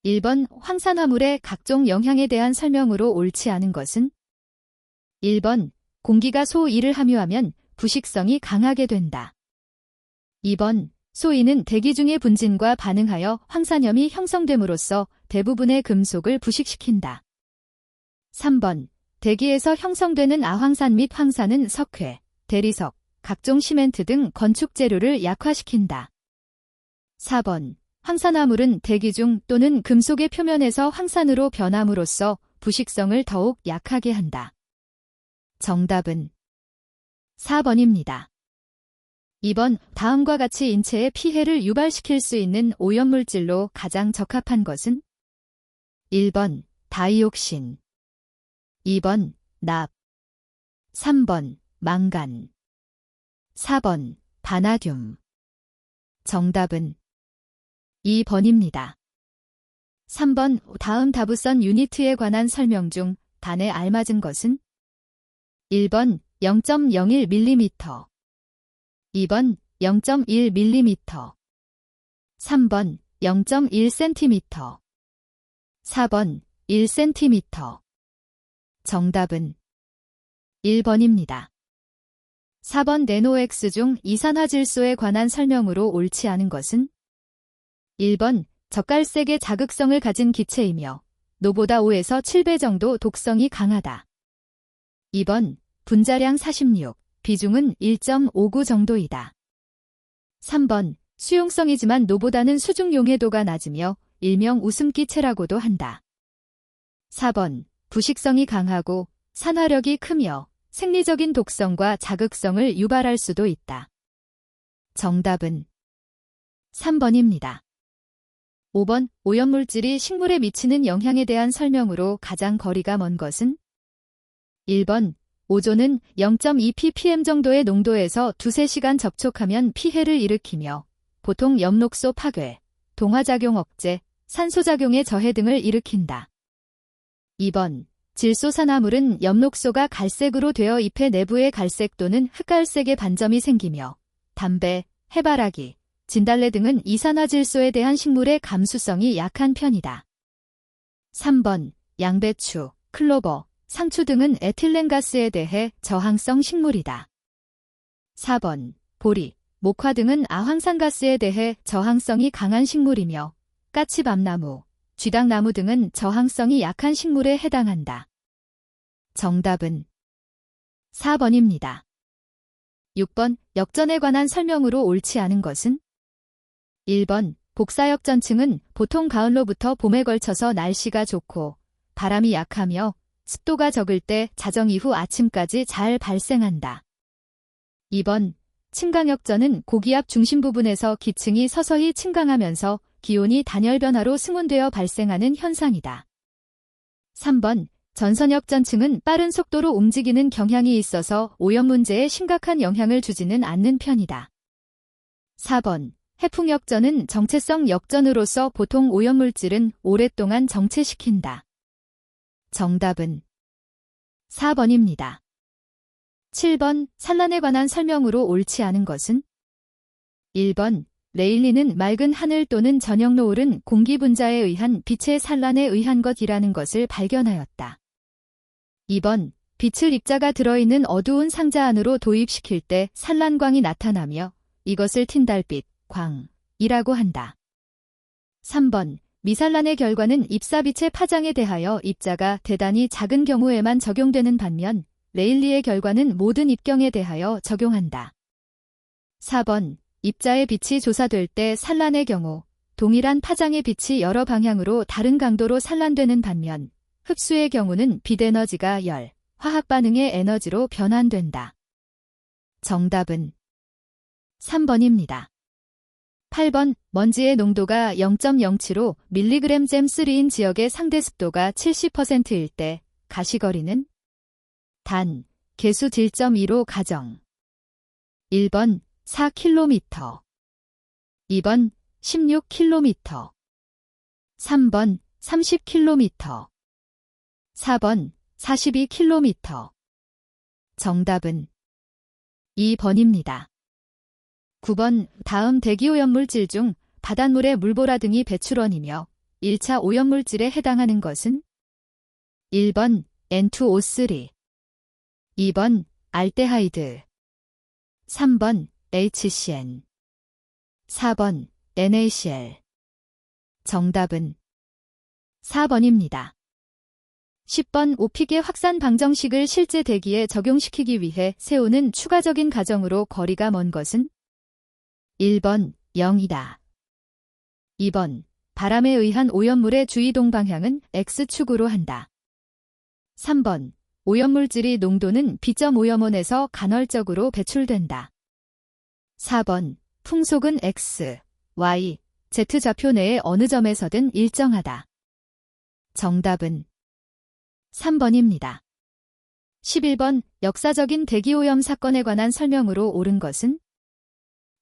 1번 황산화물의 각종 영향에 대한 설명으로 옳지 않은 것은? 1번 공기가 소이를 함유하면 부식성이 강하게 된다. 2번 소이는 대기 중의 분진과 반응하여 황산염이 형성됨으로써 대부분의 금속을 부식시킨다. 3번 대기에서 형성되는 아황산 및 황산은 석회, 대리석, 각종 시멘트 등 건축 재료를 약화시킨다. 4번 황산화물은 대기 중 또는 금속의 표면에서 황산으로 변함으로써 부식성을 더욱 약하게 한다. 정답은 4번입니다. 2번 다음과 같이 인체에 피해를 유발시킬 수 있는 오염물질로 가장 적합한 것은? 1번 다이옥신, 2번 납, 3번 망간, 4번 바나듐. 정답은 2번입니다. 3번 다음 다부선 유니트에 관한 설명 중 단에 알맞은 것은? 1번 0.01mm, 2번 0.1mm, 3번 0.1cm, 4번 1cm. 정답은 1번입니다. 4번 네노엑스 중 이산화질소에 관한 설명으로 옳지 않은 것은? 1번 젓갈색의 자극성을 가진 기체이며 노보다 5에서 7배 정도 독성이 강하다. 2번 분자량 46, 비중은 1.59 정도이다. 3번 수용성이지만 노보다는 수중 용해도가 낮으며 일명 웃음기체라고도 한다. 4번 부식성이 강하고 산화력이 크며 생리적인 독성과 자극성을 유발할 수도 있다. 정답은 3번입니다. 5번 오염물질이 식물에 미치는 영향에 대한 설명으로 가장 거리가 먼 것은? 1번 오존은 0.2ppm 정도의 농도에서 2~3시간 접촉하면 피해를 일으키며 보통 엽록소 파괴, 동화작용 억제, 산소작용의 저해 등을 일으킨다. 2번 질소산화물은 엽록소가 갈색으로 되어 잎의 내부에 갈색 또는 흑갈색의 반점이 생기며 담배, 해바라기, 진달래 등은 이산화질소에 대한 식물의 감수성이 약한 편이다. 3번 양배추, 클로버, 상추 등은 에틸렌가스에 대해 저항성 식물이다. 4번 보리, 목화 등은 아황산가스에 대해 저항성이 강한 식물이며 까치밤나무, 쥐당나무 등은 저항성이 약한 식물에 해당한다. 정답은 4번입니다. 6번 역전에 관한 설명으로 옳지 않은 것은? 1번 복사역전층은 보통 가을로부터 봄에 걸쳐서 날씨가 좋고 바람이 약하며 습도가 적을 때 자정 이후 아침까지 잘 발생한다. 2번 층강역전은 고기압 중심 부분에서 기층이 서서히 층강하면서 기온이 단열 변화로 승온되어 발생하는 현상이다. 3번 전선역전층은 빠른 속도로 움직이는 경향이 있어서 오염 문제에 심각한 영향을 주지는 않는 편이다. 4번 해풍역전은 정체성 역전으로서 보통 오염물질은 오랫동안 정체시킨다. 정답은 4번입니다. 7번 산란에 관한 설명으로 옳지 않은 것은? 1번 레일리는 맑은 하늘 또는 저녁 노을은 공기 분자에 의한 빛의 산란에 의한 것이라는 것을 발견하였다. 2번 빛을 입자가 들어있는 어두운 상자 안으로 도입시킬 때 산란광이 나타나며 이것을 틴달빛, 광이라고 한다. 3번 미산란의 결과는 입사빛의 파장에 대하여 입자가 대단히 작은 경우에만 적용되는 반면 레일리의 결과는 모든 입경에 대하여 적용한다. 4번 입자의 빛이 조사될 때 산란의 경우 동일한 파장의 빛이 여러 방향으로 다른 강도로 산란되는 반면 흡수의 경우는 빛에너지가 열, 화학 반응의 에너지로 변환된다. 정답은 3번입니다. 8번 먼지의 농도가 0.07mg/3인 지역의 상대 습도가 70%일 때 가시거리는? 단, 개수 1.15 가정. 1번 4km, 2번 16km, 3번 30km, 4번 42km. 정답은 2번입니다. 9번 다음 대기오염물질 중 바닷물에 물보라 등이 배출원이며 1차 오염물질에 해당하는 것은 1번 N2O3, 2번 알데하이드, 3번 HCN, 4번 NaCl. 정답은 4번입니다. 10번 오픽의 확산 방정식을 실제 대기에 적용시키기 위해 세우는 추가적인 가정으로 거리가 먼 것은 1번 0이다. 2번 바람에 의한 오염물의 주이동 방향은 X축으로 한다. 3번 오염물질의 농도는 B.5몬에서 간헐적으로 배출된다. 4번 풍속은 X, Y, Z 좌표 내의 어느 점에서든 일정하다. 정답은 3번입니다. 11번 역사적인 대기오염 사건에 관한 설명으로 옳은 것은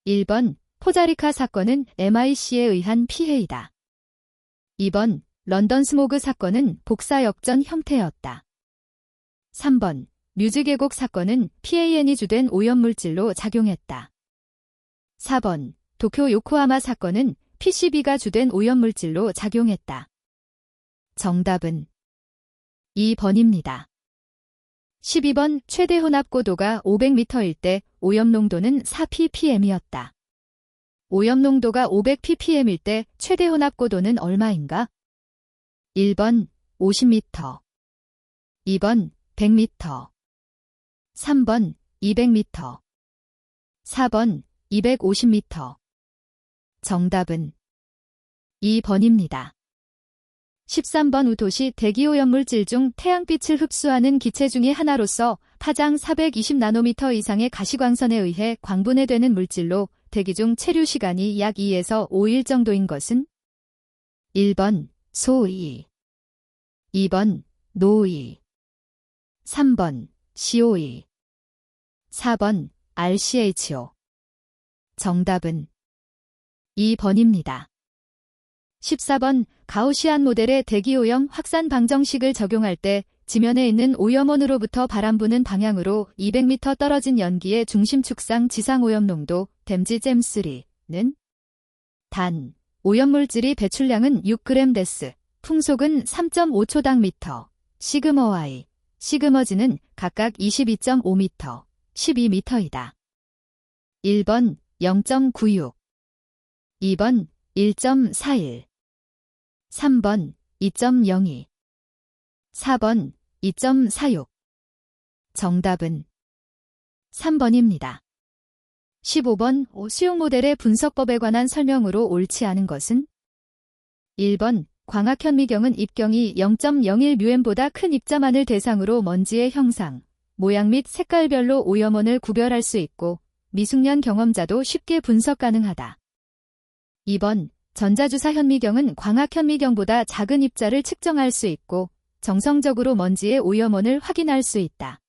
1번 포자리카 사건은 MIC에 의한 피해이다. 2번 런던 스모그 사건은 복사 역전 형태였다. 3번 뮤즈 계곡 사건은 PAN이 주된 오염물질로 작용했다. 4번 도쿄 요코하마 사건은 PCB가 주된 오염물질로 작용했다. 정답은 2번입니다. 12번 최대 혼합 고도가 500m일 때 오염 농도는 4ppm이었다. 오염 농도가 500ppm일 때 최대 혼합 고도는 얼마인가? 1번 50m, 2번 100m, 3번 200m, 4번 250m. 정답은 2번입니다. 13번 우토시 대기오염물질 중 태양빛을 흡수하는 기체 중의 하나로서 파장 420나노미터 이상의 가시광선에 의해 광분해되는 물질로 대기 중 체류 시간이 약 2에서 5일 정도인 것은 1번 소이, 2번 노이, 3번 COE, 4번 RCHO. 정답은 2번입니다. 14번 가우시안 모델의 대기오염 확산 방정식을 적용할 때 지면에 있는 오염원으로부터 바람 부는 방향으로 200m 떨어진 연기의 중심 축상 지상 오염 농도 댐지-잼3는 단, 오염물질이 배출량은 6g 데스, 풍속은 3.5초당 미터, 시그머Y, 시그머지는 각각 22.5m, 12m이다. 1번 0.96, 2번 1.41, 3번 2.02, 4번 2.46. 정답은 3번입니다. 15번 수용 모델의 분석법에 관한 설명으로 옳지 않은 것은 1번 광학현미경은 입경이 0.01μm보다 큰 입자만을 대상으로 먼지의 형상, 모양 및 색깔별로 오염원을 구별할 수 있고 미숙련 경험자도 쉽게 분석 가능하다. 2번 전자주사 현미경은 광학현미경보다 작은 입자를 측정할 수 있고 정성적으로 먼지의 오염원을 확인할 수 있다.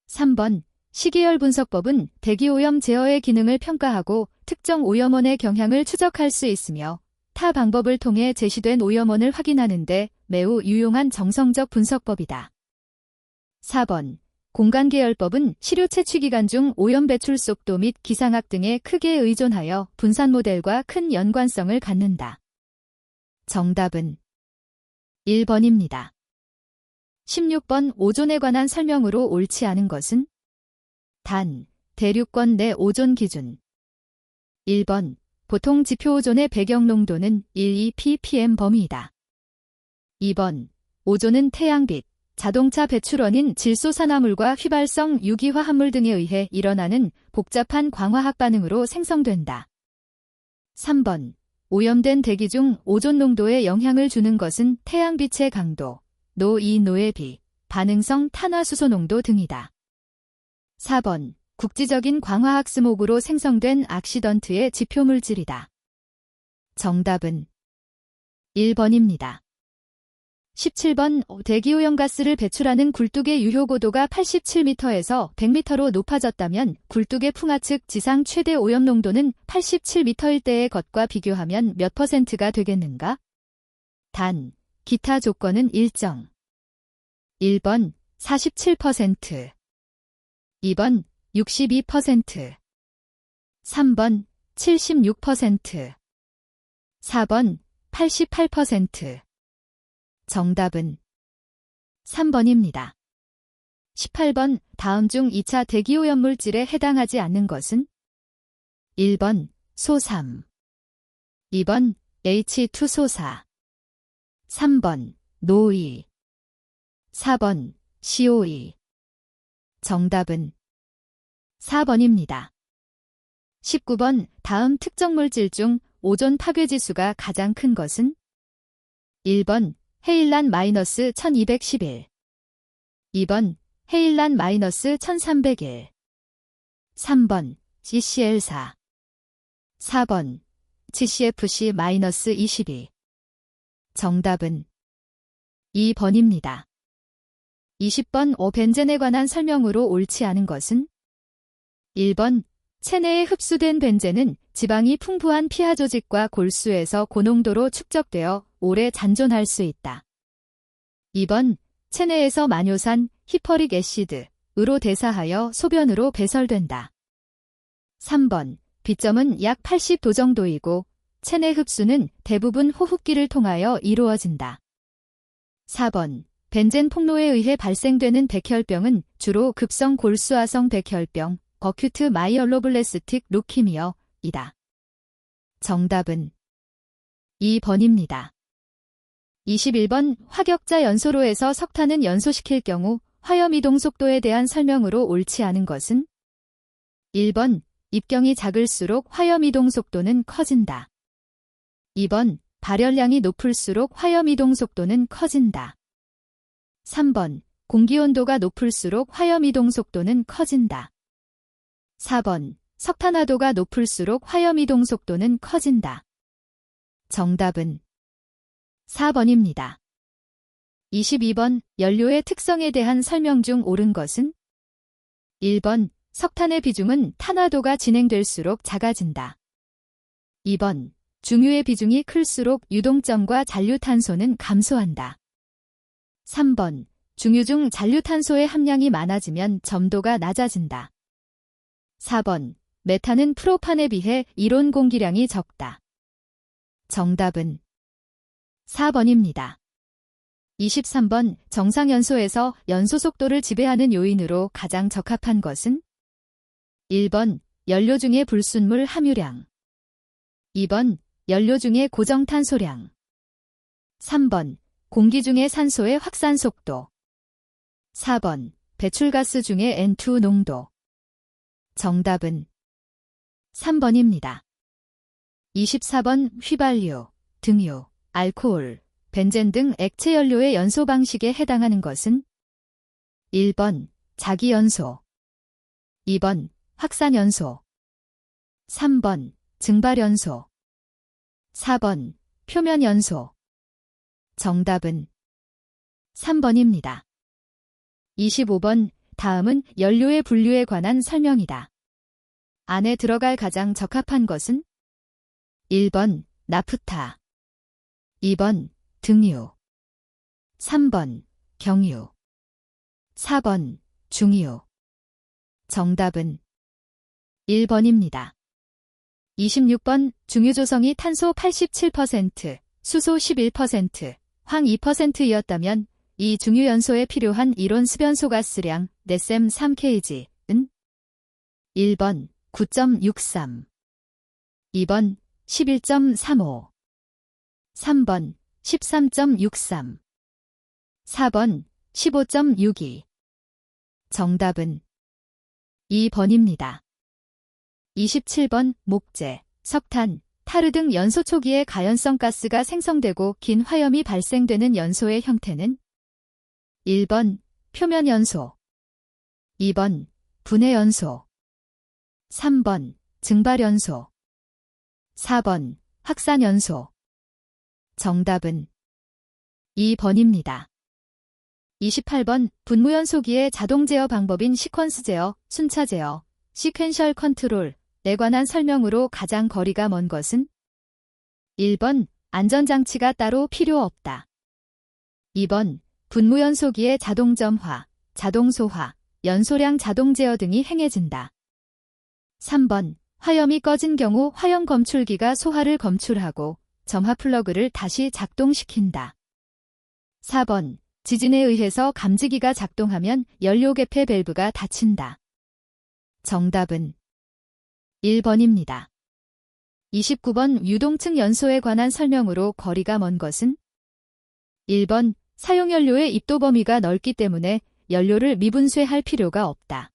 3번 시계열 분석법은 대기오염 제어의 기능을 평가하고 특정 오염원의 경향을 추적할 수 있으며 타 방법을 통해 제시된 오염원을 확인하는 데 매우 유용한 정성적 분석법이다. 4번 공간계열법은 시료 채취 기간 중 오염 배출 속도 및 기상학 등에 크게 의존하여 분산 모델과 큰 연관성을 갖는다. 정답은 1번입니다. 16번 오존에 관한 설명으로 옳지 않은 것은 단, 대륙권 내 오존 기준. 1번 보통 지표 오존의 배경 농도는 12ppm 범위이다. 2번 오존은 태양빛, 자동차 배출원인 질소산화물과 휘발성 유기화합물 등에 의해 일어나는 복잡한 광화학 반응으로 생성된다. 3번 오염된 대기 중 오존 농도에 영향을 주는 것은 태양빛의 강도, 노의 비, 반응성 탄화수소 농도 등이다. 4번 국지적인 광화학 스모그로 생성된 악시던트의 지표물질이다. 정답은 1번입니다. 17번 대기오염가스를 배출하는 굴뚝의 유효고도가 87m에서 100m로 높아졌다면 굴뚝의 풍하 측 지상 최대 오염 농도는 87m일 때의 것과 비교하면 몇 %가 되겠는가? 단, 기타 조건은 일정. 1번 47%, 2번 62%, 3번 76%, 4번 88%. 정답은 3번입니다. 18번 다음 중 2차 대기오염물질에 해당하지 않는 것은 1번 소삼, 2번 H2소사, 3번 노이, 4번 CO2. 정답은 4번입니다. 19번 다음 특정 물질 중 오존 파괴지수가 가장 큰 것은 1번 헤일란 -1211, 2번 헤일란 -1301, 3번 GCl4, 4번 GCFC-22. 정답은 2번입니다. 20번 벤젠에 관한 설명으로 옳지 않은 것은 1번 체내에 흡수된 벤젠은 지방이 풍부한 피하 조직과 골수에서 고농도로 축적되어 오래 잔존할 수 있다. 2번 체내에서 마뇨산, 히퍼릭 애시드으로 대사하여 소변으로 배설된다. 3번 B점은 약 80도 정도이고 체내 흡수는 대부분 호흡기를 통하여 이루어진다. 4번 벤젠 폭로에 의해 발생되는 백혈병은 주로 급성 골수아성 백혈병, 어큐트 마이얼로블레스틱 루키미어이다. 정답은 2번입니다. 21번 화격자 연소로에서 석탄은 연소시킬 경우 화염이동 속도에 대한 설명으로 옳지 않은 것은 1번 입경이 작을수록 화염이동 속도는 커진다. 2번 발열량이 높을수록 화염이동 속도는 커진다. 3번 공기온도가 높을수록 화염이동 속도는 커진다. 4번 석탄화도가 높을수록 화염이동 속도는 커진다. 정답은 4번입니다. 22번 연료의 특성에 대한 설명 중 옳은 것은 1번 석탄의 비중은 탄화도가 진행될수록 작아진다. 2번 중유의 비중이 클수록 유동점과 잔류탄소는 감소한다. 3번 중유 중 잔류탄소의 함량이 많아지면 점도가 낮아진다. 4번 메탄은 프로판에 비해 이론 공기량이 적다. 정답은 4번입니다. 23번 정상연소에서 연소 속도를 지배하는 요인으로 가장 적합한 것은 1번 연료 중의 불순물 함유량, 2번 연료 중의 고정탄소량, 3번 공기 중의 산소의 확산 속도, 4번 배출가스 중의 N2 농도. 정답은 3번입니다. 24번 휘발유, 등유, 알코올, 벤젠 등 액체 연료의 연소 방식에 해당하는 것은 1번 자기연소, 2번 확산연소, 3번 증발연소, 4번 표면연소. 정답은 3번입니다. 25번 다음은 연료의 분류에 관한 설명이다. 안에 들어갈 가장 적합한 것은 1번 나프타, 2번 등유, 3번 경유, 4번 중유. 정답은 1번입니다. 26번 중유 조성이 탄소 87%, 수소 11%, 황 2%이었다면 이 중유 연소에 필요한 이론 습연소 가스량 네셈 3kg은 1번 9.63, 2번 11.35, 3번 13.63, 4번 15.62. 정답은 2번입니다. 27번 목재, 석탄, 타르 등 연소 초기에 가연성 가스가 생성되고 긴 화염이 발생되는 연소의 형태는 1번 표면연소, 2번 분해연소, 3번 증발연소, 4번 확산연소. 정답은 2번입니다. 28번 분무연소기의 자동 제어 방법인 시퀀스 제어, 순차 제어, 시퀀셜 컨트롤에 관한 설명으로 가장 거리가 먼 것은 1번 안전장치가 따로 필요 없다. 2번 분무연소기의 자동 점화, 자동 소화, 연소량 자동 제어 등이 행해진다. 3번 화염이 꺼진 경우 화염 검출기가 소화를 검출하고 점화 플러그를 다시 작동시킨다. 4번. 지진에 의해서 감지기가 작동하면 연료 개폐 밸브가 닫힌다. 정답은 1번입니다. 29번. 유동층 연소에 관한 설명으로 거리가 먼 것은? 1번. 사용연료의 입도 범위가 넓기 때문에 연료를 미분쇄할 필요가 없다.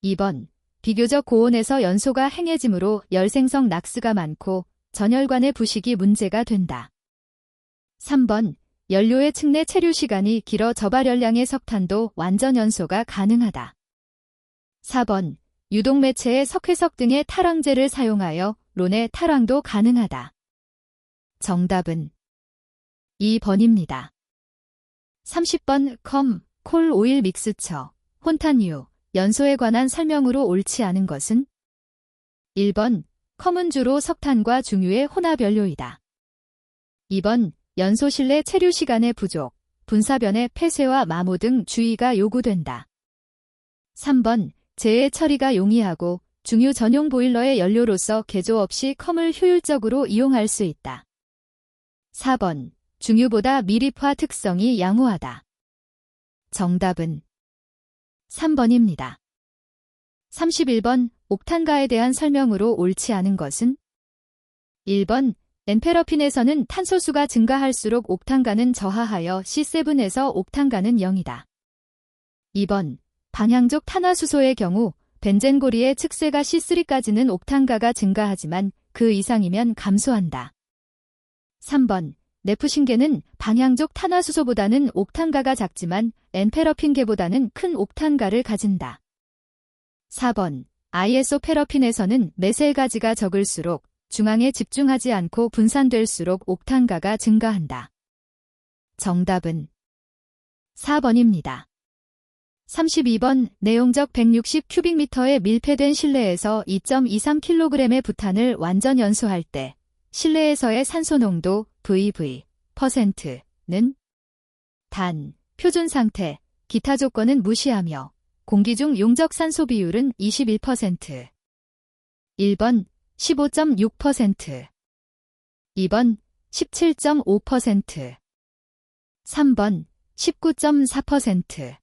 2번. 비교적 고온에서 연소가 행해지므로 열생성 낙스가 많고 전열관의 부식이 문제가 된다. 3번. 연료의 측내 체류 시간이 길어 저발열량의 석탄도 완전 연소가 가능하다. 4번. 유동 매체의 석회석 등의 탈황제를 사용하여 론의 탈황도 가능하다. 정답은 2번입니다. 30번. 콜 오일 믹스처, 혼탄유, 연소에 관한 설명으로 옳지 않은 것은? 1번. 컴은 주로 석탄과 중유의 혼합 연료이다. 2번. 연소 실내 체류 시간의 부족, 분사변의 폐쇄와 마모 등 주의가 요구된다. 3번. 재해 처리가 용이하고 중유 전용 보일러의 연료로서 개조 없이 컴을 효율적으로 이용할 수 있다. 4번. 중유보다 밀입화 특성이 양호하다. 정답은 3번입니다. 31번. 옥탄가에 대한 설명으로 옳지 않은 것은? 1번. 엔페러핀에서는 탄소수가 증가할수록 옥탄가는 저하하여 C7에서 옥탄가는 0이다. 2번. 방향족 탄화수소의 경우 벤젠고리의 측쇠가 C3까지는 옥탄가가 증가하지만 그 이상이면 감소한다. 3번. 네프신계는 방향족 탄화수소보다는 옥탄가가 작지만 엔페러핀계보다는 큰 옥탄가를 가진다. 4번. 아이소페러핀에서는 메셀가지가 적을수록 중앙에 집중하지 않고 분산될수록 옥탄가가 증가한다. 정답은 4번입니다. 32번. 내용적 160 큐빅미터의 밀폐된 실내에서 2.23kg의 부탄을 완전 연소할 때 실내에서의 산소 농도 VV%는 단, 표준 상태, 기타 조건은 무시하며 공기 중 용적 산소 비율은 21%. 1번 15.6%, 2번 17.5%, 3번 19.4%,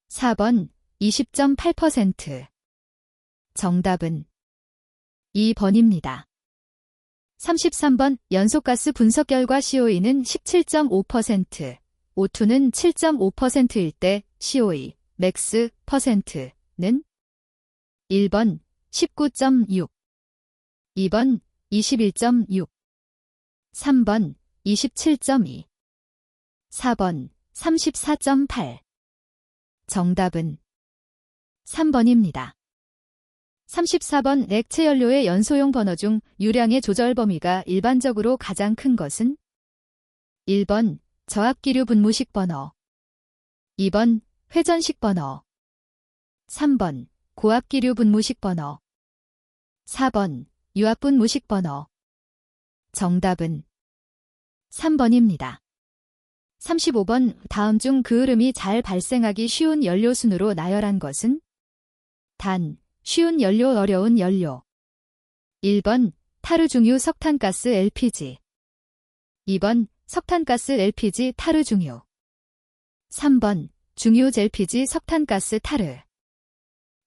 4번 20.8%. 정답은 2번입니다. 33번. 연소가스 분석 결과 COE는 17.5%, O2는 7.5%일 때 COE 맥스 %는 1번 19.6, 2번 21.6, 3번 27.2, 4번 34.8. 정답은 3번입니다. 34번. 액체 연료의 연소용 버너 중 유량의 조절 범위가 일반적으로 가장 큰 것은? 1번 저압기류 분무식 버너, 2번 회전식 버너, 3번 고압기류 분무식 버너, 4번 유압분 무식 버너. 정답은 3번입니다. 35번. 다음 중 그 흐름이 잘 발생하기 쉬운 연료 순으로 나열한 것은? 단, 쉬운 연료, 어려운 연료. 1번 타르중유 석탄가스 LPG, 2번 석탄가스 LPG 타르중유, 3번 중유 LPG 석탄가스 타르,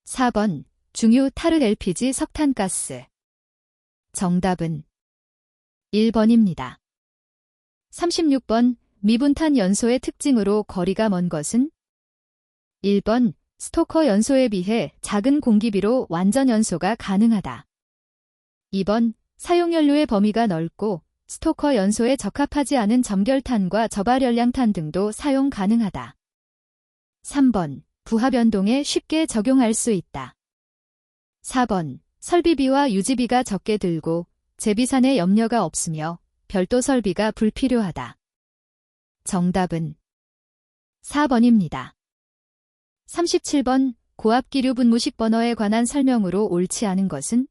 4번 중유 타르 LPG 석탄가스. 정답은 1번입니다. 36번. 미분탄 연소의 특징으로 거리가 먼 것은? 1번 스토커 연소에 비해 작은 공기비로 완전 연소가 가능하다. 2번 사용연료의 범위가 넓고 스토커 연소에 적합하지 않은 점결탄과 저발열량탄 등도 사용 가능하다. 3번 부하 변동에 쉽게 적용할 수 있다. 4번 설비비와 유지비가 적게 들고 재비산에 염려가 없으며 별도 설비가 불필요하다. 정답은 4번입니다. 37번. 고압기류 분무식 버너에 관한 설명으로 옳지 않은 것은?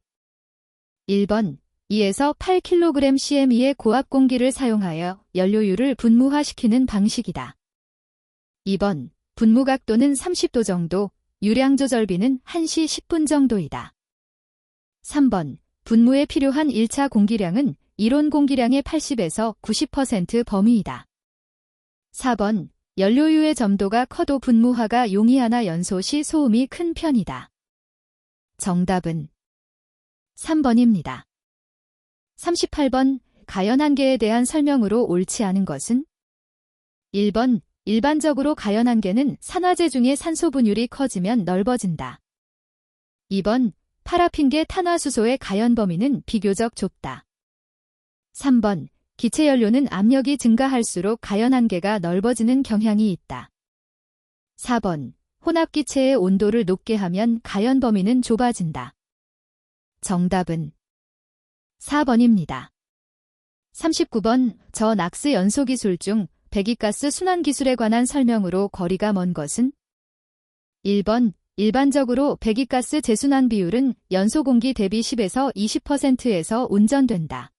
1번 2에서 8kg CME의 고압 공기를 사용하여 연료유를 분무화시키는 방식이다. 2번 분무 각도는 30도 정도, 유량 조절비는 1시 10분 정도이다. 3번 분무에 필요한 1차 공기량은 이론 공기량의 80에서 90% 범위이다. 4번, 연료유의 점도가 커도 분무화가 용이하나 연소 시 소음이 큰 편이다. 정답은 3번입니다. 38번, 가연한계에 대한 설명으로 옳지 않은 것은? 1번, 일반적으로 가연한계는 산화제 중에 산소 분율이 커지면 넓어진다. 2번, 파라핀계 탄화수소의 가연 범위는 비교적 좁다. 3번, 기체연료는 압력이 증가할수록 가연한계가 넓어지는 경향이 있다. 4번, 혼합기체의 온도를 높게 하면 가연 범위는 좁아진다. 정답은 4번입니다. 39번, 저낙스 연소기술 중 배기가스 순환기술에 관한 설명으로 거리가 먼 것은? 1번, 일반적으로 배기가스 재순환 비율은 연소공기 대비 10에서 20%에서 운전된다.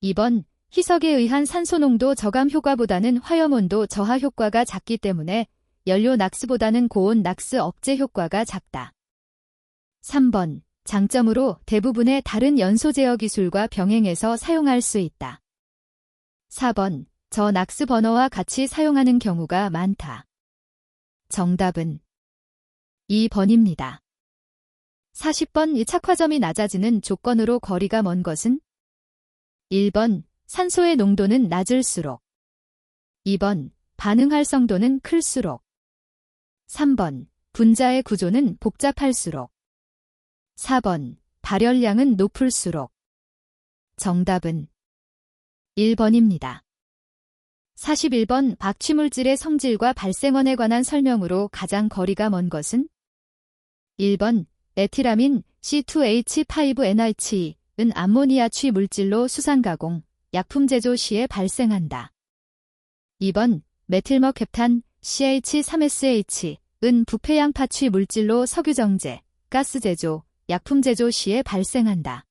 2번, 희석에 의한 산소농도 저감 효과보다는 화염온도 저하 효과가 작기 때문에 연료 낙스보다는 고온 낙스 억제 효과가 작다. 3번, 장점으로 대부분의 다른 연소 제어 기술과 병행해서 사용할 수 있다. 4번, 저낙스 버너와 같이 사용하는 경우가 많다. 정답은 2번입니다. 40번, 착화점이 낮아지는 조건으로 거리가 먼 것은? 1번, 산소의 농도는 낮을수록. 2번, 반응 활성도는 클수록. 3번, 분자의 구조는 복잡할수록. 4번, 발열량은 높을수록. 정답은 1번입니다. 41번, 박취물질의 성질과 발생원에 관한 설명으로 가장 거리가 먼 것은? 1번, 에티라민 C2H5NH2 은 암모니아 취 물질로 수산가공, 약품 제조 시에 발생한다. 2번, 메틸머캡탄 CH3SH 은 부패양파 취 물질로 석유정제, 가스 제조, 약품 제조 시에 발생한다.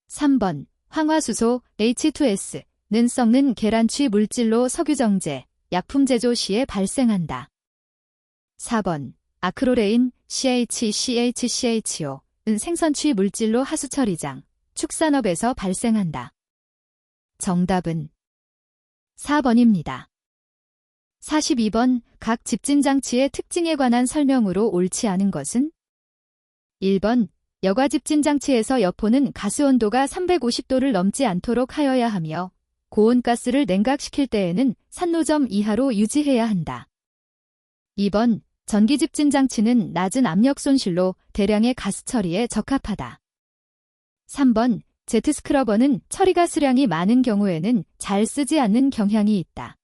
3번, 황화수소 H2S 는 썩는 계란취 물질로 석유정제, 약품 제조 시에 발생한다. 4번, 아크로레인 CHCHCHO 은 생선취 물질로 하수처리장, 축산업에서 발생한다. 정답은 4번입니다. 42번, 각 집진장치의 특징에 관한 설명으로 옳지 않은 것은? 1번, 여과 집진장치에서 여포는 가스 온도가 350도를 넘지 않도록 하여야 하며 고온가스를 냉각시킬 때에는 산노점 이하로 유지해야 한다. 2번, 전기집진장치는 낮은 압력 손실로 대량의 가스 처리에 적합하다. 3번, 제트스크러버는 처리가 수량이 많은 경우에는 잘 쓰지 않는 경향이 있다.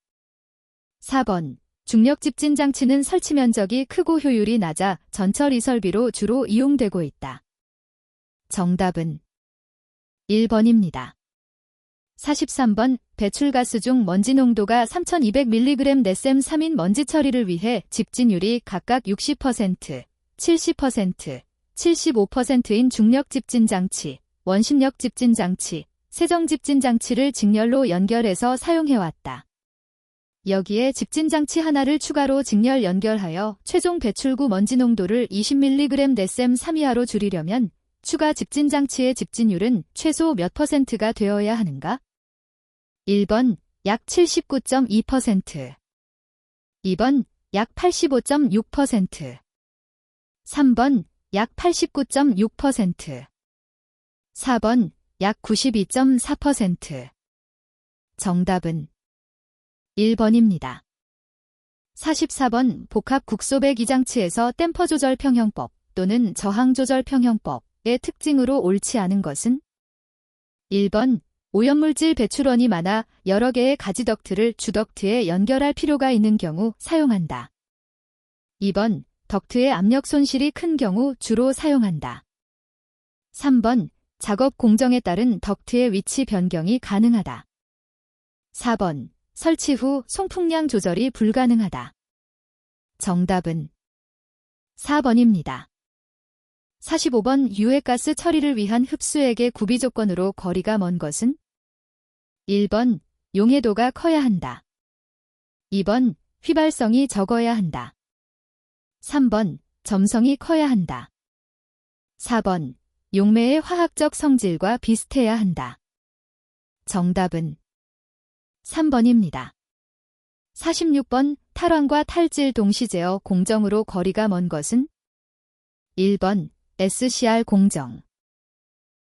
4번, 중력집진장치는 설치 면적이 크고 효율이 낮아 전처리 설비로 주로 이용되고 있다. 정답은 1번입니다. 43번, 배출가스 중 먼지 농도가 3200mg 네셈 3인 먼지 처리를 위해 집진율이 각각 60%, 70%, 75%인 중력집진장치, 원심력집진장치, 세정집진장치를 직렬로 연결해서 사용해왔다. 여기에 집진장치 하나를 추가로 직렬 연결하여 최종 배출구 먼지 농도를 20mg 네셈 3 이하로 줄이려면 추가 집진장치의 집진율은 최소 몇 %가 되어야 하는가? 1번, 약 79.2%. 2번, 약 85.6%. 3번, 약 89.6%. 4번, 약 92.4%. 정답은 1번입니다. 44번, 복합 국소배기장치에서 댐퍼 조절 평형법 또는 저항 조절 평형법의 특징으로 옳지 않은 것은? 1번, 오염물질 배출원이 많아 여러 개의 가지덕트를 주덕트에 연결할 필요가 있는 경우 사용한다. 2번, 덕트의 압력 손실이 큰 경우 주로 사용한다. 3번, 작업 공정에 따른 덕트의 위치 변경이 가능하다. 4번, 설치 후 송풍량 조절이 불가능하다. 정답은 4번입니다. 45번, 유해가스 처리를 위한 흡수액의 구비 조건으로 거리가 먼 것은? 1번, 용해도가 커야 한다. 2번, 휘발성이 적어야 한다. 3번, 점성이 커야 한다. 4번, 용매의 화학적 성질과 비슷해야 한다. 정답은 3번입니다. 46번 탈환과 탈질 동시제어 공정으로 거리가 먼 것은 1번 SCR 공정,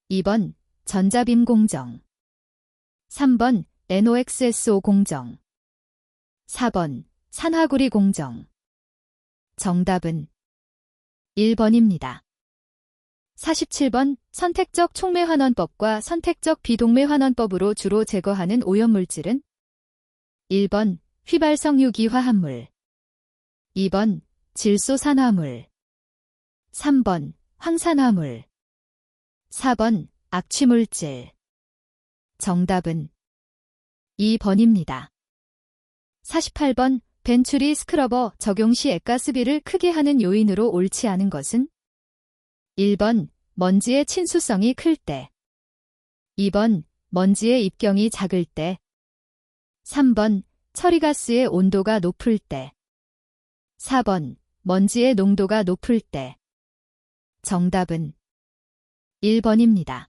2번 전자빔 공정, 3번 NOxSO 공정, 4번 산화구리 공정. 정답은 1번입니다. 47번 선택적 촉매환원법과 선택적 비동매환원법으로 주로 제거하는 오염물질은 1번 휘발성 유기화합물, 2번 질소산화물, 3번 황산화물, 4번 악취물질. 정답은 2번입니다. 48번 벤츄리 스크러버 적용 시 액가스비를 크게 하는 요인으로 옳지 않은 것은 1번 먼지의 친수성이 클 때, 2번 먼지의 입경이 작을 때, 3번 처리가스의 온도가 높을 때, 4번 먼지의 농도가 높을 때. 정답은 1번입니다.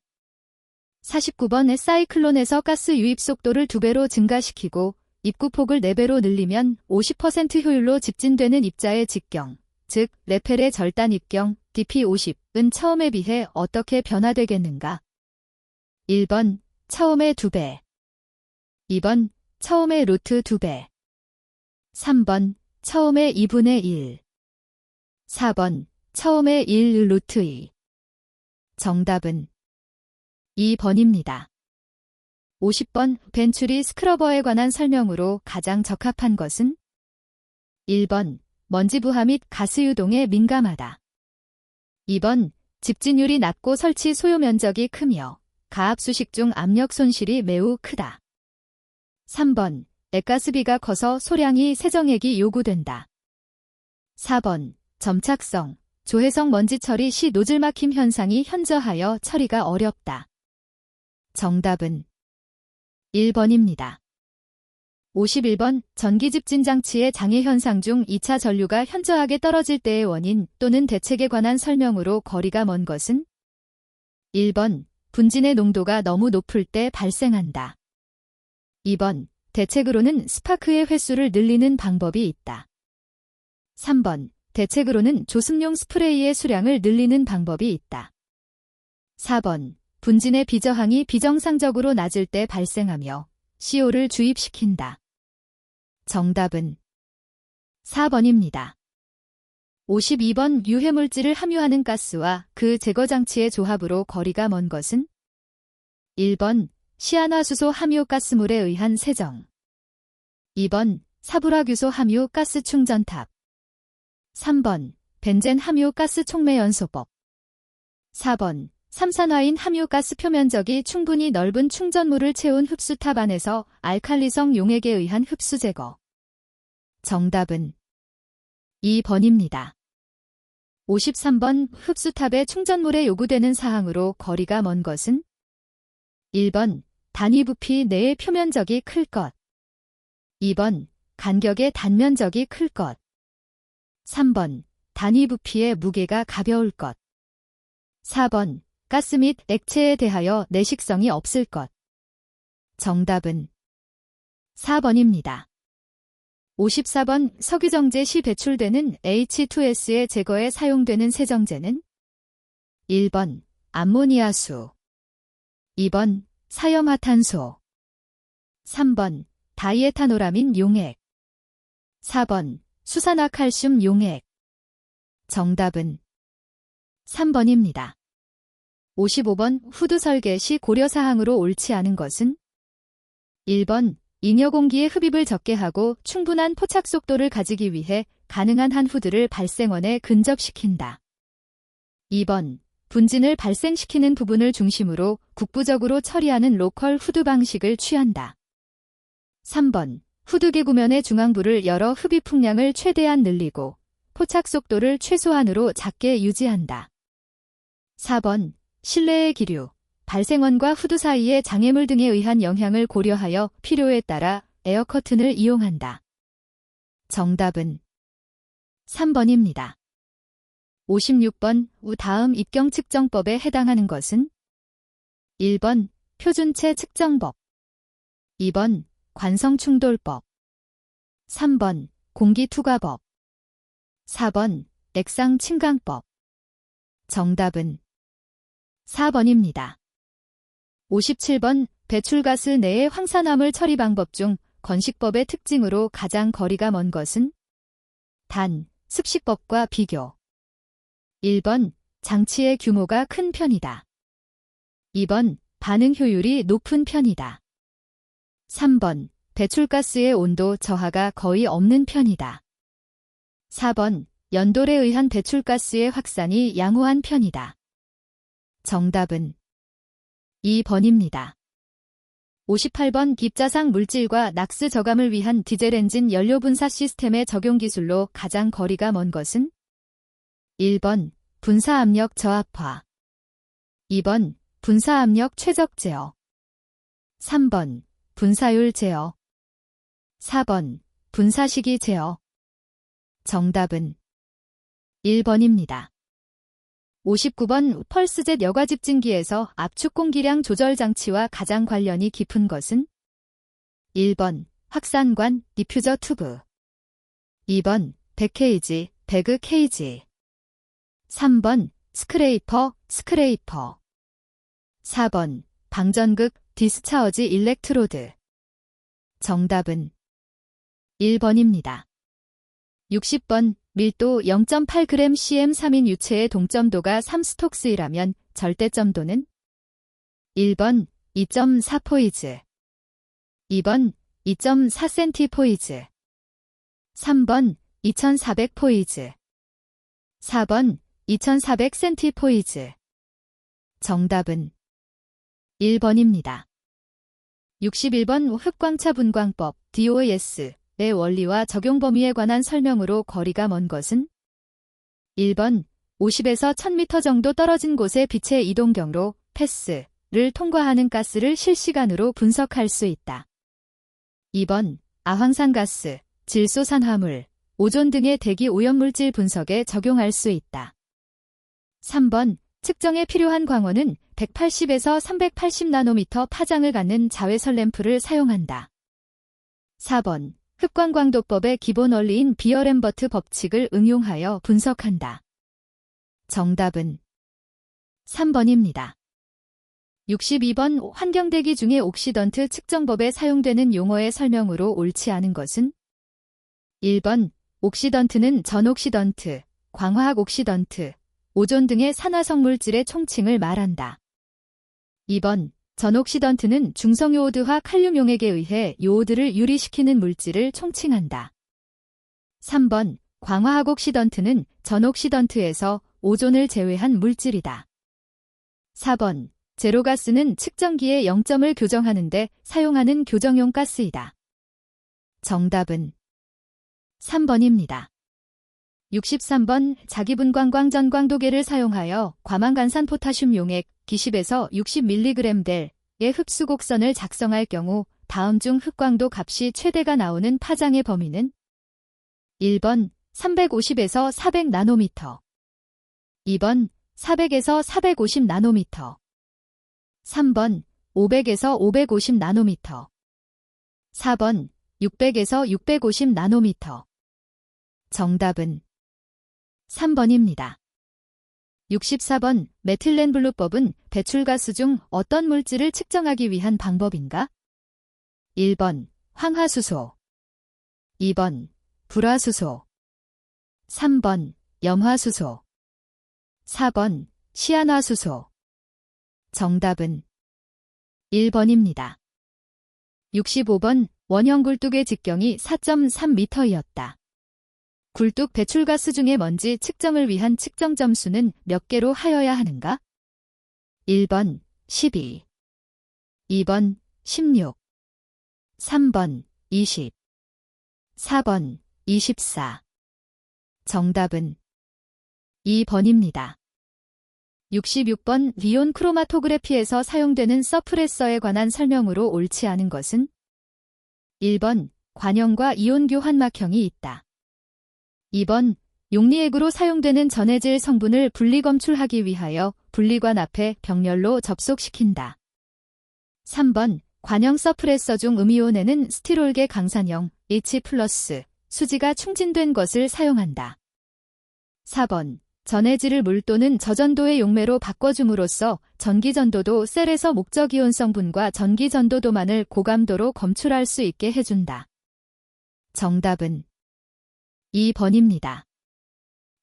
49번 사이클론에서 가스 유입 속도를 2배로 증가시키고 입구폭을 4배로 늘리면 50% 효율로 집진되는 입자의 직경, 즉 레펠의 절단 입경 dp50은 처음에 비해 어떻게 변화되겠는가? 1번 처음의 2배, 2번 처음의 루트 2배, 3번 처음의 2분의 1, 4번 처음의 1 루트 2. 정답은 2번입니다. 50번 벤츄리 스크러버에 관한 설명으로 가장 적합한 것은 1번 먼지 부하 및 가스 유동에 민감하다. 2번 집진율이 낮고 설치 소요 면적이 크며 가압 수식 중 압력 손실이 매우 크다. 3번 액가스비가 커서 소량의 세정액이 요구된다. 4번 점착성, 조해성 먼지 처리 시 노즐 막힘 현상이 현저하여 처리가 어렵다. 정답은 1번입니다. 51번 전기집진 장치의 장애 현상 중 2차 전류가 현저하게 떨어질 때의 원인 또는 대책에 관한 설명으로 거리가 먼 것은 1번 분진의 농도가 너무 높을 때 발생한다. 2번 대책으로는 스파크의 횟수를 늘리는 방법이 있다. 3번 대책으로는 조습용 스프레이의 수량을 늘리는 방법이 있다. 4번 분진의 비저항이 비정상적으로 낮을 때 발생하며 CO를 주입시킨다. 정답은 4번입니다. 52번 유해물질을 함유하는 가스와 그 제거장치의 조합으로 거리가 먼 것은 1번 시아나수소 함유 가스물에 의한 세정, 2번 사불화규소 함유 가스 충전탑, 3번 벤젠 함유 가스 촉매연소법, 4번 삼산화인 함유 가스 표면적이 충분히 넓은 충전물을 채운 흡수탑 안에서 알칼리성 용액에 의한 흡수 제거. 정답은 2번입니다. 53번 흡수탑의 충전물에 요구되는 사항으로 거리가 먼 것은 1번 단위 부피 내의 표면적이 클 것, 2번 간격의 단면적이 클 것, 3번 단위 부피의 무게가 가벼울 것, 4번 가스 및 액체에 대하여 내식성이 없을 것. 정답은 4번입니다. 54번 석유정제 시 배출되는 H2S의 제거에 사용되는 세정제는 1번 암모니아수, 2번 사염화탄소, 3번 다이에타노라민 용액, 4번 수산화칼슘 용액. 정답은 3번입니다. 55번 후드 설계 시 고려사항으로 옳지 않은 것은 1번 잉여 공기의 흡입을 적게 하고 충분한 포착 속도를 가지기 위해 가능한 한 후드를 발생원에 근접시킨다. 2번 분진을 발생시키는 부분을 중심으로 국부적으로 처리하는 로컬 후드 방식을 취한다. 3번 후드 개구면의 중앙부를 열어 흡입 풍량을 최대한 늘리고 포착 속도를 최소한으로 작게 유지한다. 4번 실내의 기류, 발생원과 후드 사이의 장애물 등에 의한 영향을 고려하여 필요에 따라 에어커튼을 이용한다. 정답은 3번입니다. 56번 다음 입경 측정법에 해당하는 것은 1번 표준체 측정법, 2번 관성충돌법. 3번 공기투과법. 4번 액상침강법. 정답은 4번입니다. 57번 배출가스 내의 황산화물 처리 방법 중 건식법의 특징으로 가장 거리가 먼 것은? 단, 습식법과 비교. 1번 장치의 규모가 큰 편이다. 2번 반응 효율이 높은 편이다. 3번 배출가스의 온도 저하가 거의 없는 편이다. 4번 연돌에 의한 배출가스의 확산이 양호한 편이다. 정답은 2번입니다. 58번 입자상 물질과 낙스 저감을 위한 디젤 엔진 연료 분사 시스템의 적용 기술로 가장 거리가 먼 것은? 1번 분사압력 저압화. 2번 분사압력 최적 제어. 3번 분사율 제어. 4번 분사시기 제어. 정답은 1번입니다. 59번 펄스젯 여과 집진기에서 압축 공기량 조절 장치와 가장 관련이 깊은 것은? 1번 확산관 디퓨저 튜브. 2번 백케이지 배그 케이지. 3번 스크레이퍼 4번 방전극 디스차어지 일렉트로드. 정답은 1번입니다. 60번 밀도 0.8g cm 3인 유체의 동점도가 3스톡스이라면 절대점도는? 1번 2.4 포이즈. 2번 2.4 센티 포이즈. 3번 2400 포이즈. 4번 2400 센티 포이즈. 정답은 1번입니다. 61번 흡광차 분광법 DOS의 원리와 적용 범위에 관한 설명으로 거리가 먼 것은? 1번 50에서 1000m 정도 떨어진 곳의 빛의 이동 경로 패스를 통과하는 가스를 실시간으로 분석할 수 있다. 2번 아황산가스, 질소산화물, 오존 등의 대기 오염물질 분석에 적용할 수 있다. 3번 측정에 필요한 광원은 180에서 380 나노미터 파장을 갖는 자외선 램프를 사용한다. 4번 흡광광도법의 기본 원리인 비어램버트 법칙을 응용하여 분석한다. 정답은 3번입니다. 62번 환경대기 중의 옥시던트 측정법에 사용되는 용어의 설명으로 옳지 않은 것은? 1번 옥시던트는 전옥시던트, 광화학 옥시던트, 오존 등의 산화성 물질의 총칭을 말한다. 2번 전옥시던트는 중성요오드화 칼륨 용액에 의해 요오드를 유리시키는 물질을 총칭한다. 3번 광화학 옥시던트는 전옥시던트에서 오존을 제외한 물질이다. 4번 제로가스는 측정기의 0점을 교정하는 데 사용하는 교정용 가스이다. 정답은 3번입니다. 63번 자기분광광 전광도계를 사용하여 과망간산 포타슘 용액 기십에서 60mg/델의 흡수 곡선을 작성할 경우 다음 중 흡광도 값이 최대가 나오는 파장의 범위는? 1번 350에서 400 나노미터. 2번 400에서 450 나노미터. 3번 500에서 550 나노미터. 4번 600에서 650 나노미터. 정답은 3번입니다. 64번 메틸렌블루법은 배출가스 중 어떤 물질을 측정하기 위한 방법인가? 1번 황화수소. 2번 불화수소. 3번 염화수소. 4번 시안화수소. 정답은 1번입니다. 65번 원형 굴뚝의 직경이 4.3m이었다. 굴뚝 배출가스 중의 먼지 측정을 위한 측정 점수는 몇 개로 하여야 하는가? 1번 12. 2번 16. 3번 20. 4번 24. 정답은 2번입니다. 66번 리온 크로마토그래피에서 사용되는 서프레서에 관한 설명으로 옳지 않은 것은? 1번 관형과 이온 교환막형이 있다. 2번 용리액으로 사용되는 전해질 성분을 분리 검출하기 위하여 분리관 앞에 병렬로 접속시킨다. 3번 관형 서프레서 중 음이온에는 스티롤계 강산형 H+, 수지가 충진된 것을 사용한다. 4번. 전해질을 물 또는 저전도의 용매로 바꿔줌으로써 전기전도도 셀에서 목적이온 성분과 전기전도도만을 고감도로 검출할 수 있게 해준다. 정답은 2번입니다.